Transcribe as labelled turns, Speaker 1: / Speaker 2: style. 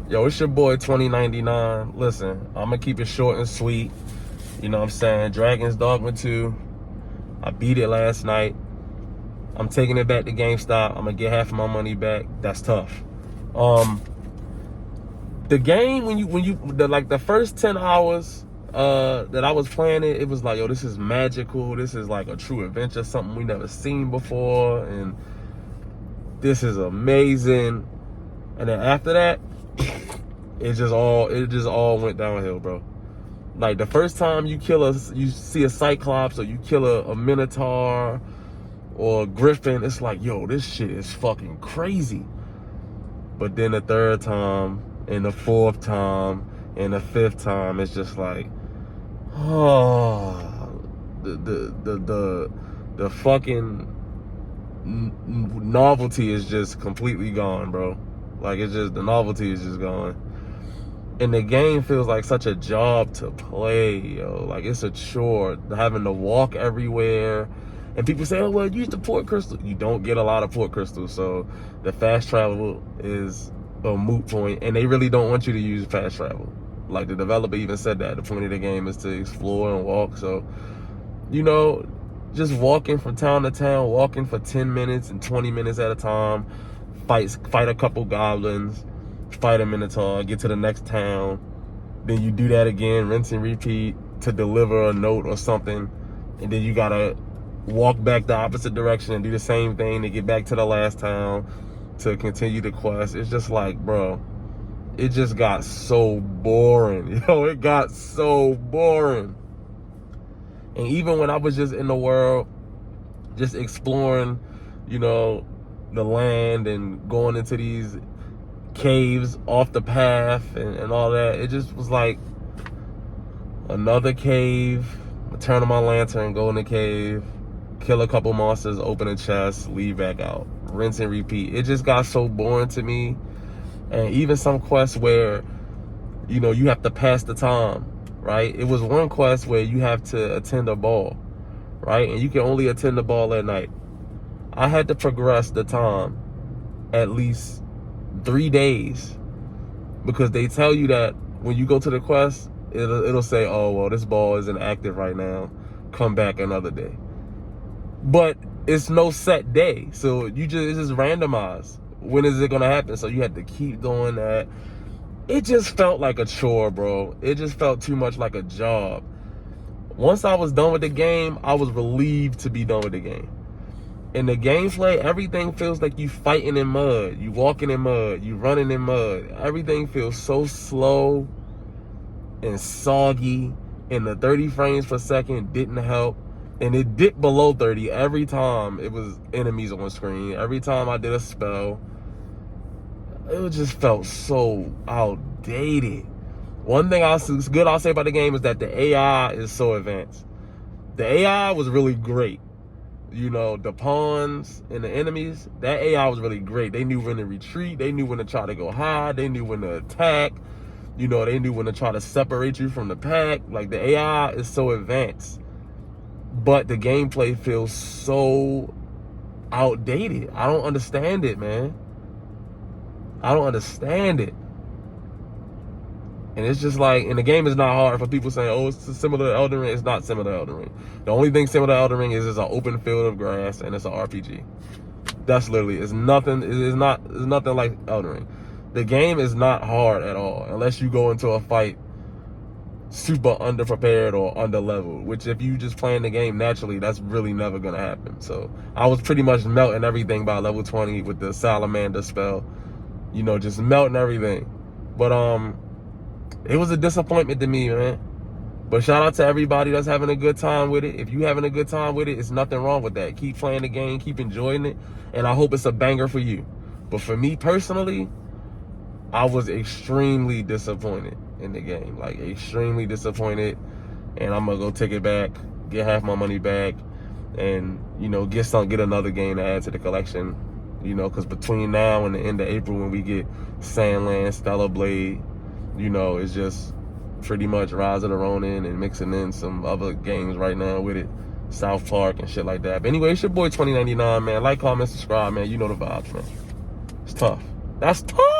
Speaker 1: Yo, it's your boy 2099. Listen, I'm gonna keep it short and sweet. You know what I'm saying? Dragon's Dogma 2. I beat it last night. I'm taking it back to GameStop. I'm gonna get half of my money back. That's tough. The game, the first 10 hours that I was playing it was like, yo, this is magical. This is like a true adventure, something we never seen before, and this is amazing. And then after that, it just all went downhill, bro. Like the first time you see a Cyclops, or you kill a Minotaur or a Griffin, it's like, yo, this shit is fucking crazy. But then the third time, and the fourth time, and the fifth time, it's just like, oh, the fucking novelty is just completely gone, bro. Like, the novelty is just gone. And the game feels like such a job to play, yo. Like, it's a chore, having to walk everywhere. And people say, oh, well, use the port crystal. You don't get a lot of port crystals, so the fast travel is a moot point. And they really don't want you to use fast travel. Like, the developer even said that. The point of the game is to explore and walk. So, you know, just walking from town to town, walking for 10 minutes and 20 minutes at a time, fight a couple goblins, fight a Minotaur, get to the next town, then you do that again, rinse and repeat, to deliver a note or something, and then you gotta walk back the opposite direction and do the same thing to get back to the last town to continue the quest. It's just like, bro, it just got so boring. Yo, it got so boring. And even when I was just in the world, just exploring, you know, the land and going into these caves off the path and all that, it just was like another cave. Turn on my lantern, go in the cave, kill a couple monsters, open a chest, leave back out, rinse and repeat. It just got so boring to me. And even some quests where, you know, you have to pass the time, right? It was one quest where you have to attend a ball, right? And you can only attend the ball at night. I had to progress the time at least 3 days, because they tell you that when you go to the quest, it'll say, oh, well, this ball isn't active right now, come back another day. But it's no set day, so it's just randomized. When is it gonna happen? So you had to keep doing that. It just felt like a chore, bro. It just felt too much like a job. Once I was done with the game, I was relieved to be done with the game. In the gameplay, everything feels like you fighting in mud, you walking in mud, you running in mud. Everything feels so slow and soggy, and the 30 frames per second didn't help. And it dipped below 30 every time it was enemies on screen. Every time I did a spell, it just felt so outdated. One thing I'll say about the game is that the AI is so advanced. The AI was really great. You know, the pawns and the enemies, that AI was really great. They knew when to retreat. They knew when to try to go high. They knew when to attack. You know, they knew when to try to separate you from the pack. Like, the AI is so advanced. But the gameplay feels so outdated. I don't understand it, man. I don't understand it. And it's just like, and the game is not hard. For people saying, oh, it's similar to Elden Ring, it's not similar to Elden Ring. The only thing similar to Elden Ring is it's an open field of grass and it's an RPG. That's literally, it's nothing like Elden Ring. The game is not hard at all, unless you go into a fight super underprepared or underleveled, which if you just playing the game naturally, that's really never gonna happen. So I was pretty much melting everything by level 20 with the salamander spell, you know, just melting everything. But it was a disappointment to me, man. But shout out to everybody that's having a good time with it. If you having a good time with it, it's nothing wrong with that. Keep playing the game, keep enjoying it, and I hope it's a banger for you. But for me personally, I was extremely disappointed in the game, like extremely disappointed. And I'm gonna go take it back, get half my money back, and, you know, get another game to add to the collection. You know, because between now and the end of April, when we get Sandland, Stellar Blade, you know, it's just pretty much Rise of the Ronin and mixing in some other games right now with it, South Park and shit like that. But anyway, it's your boy 2099, man. Like, comment, subscribe, man. You know the vibes, man. It's tough. That's tough.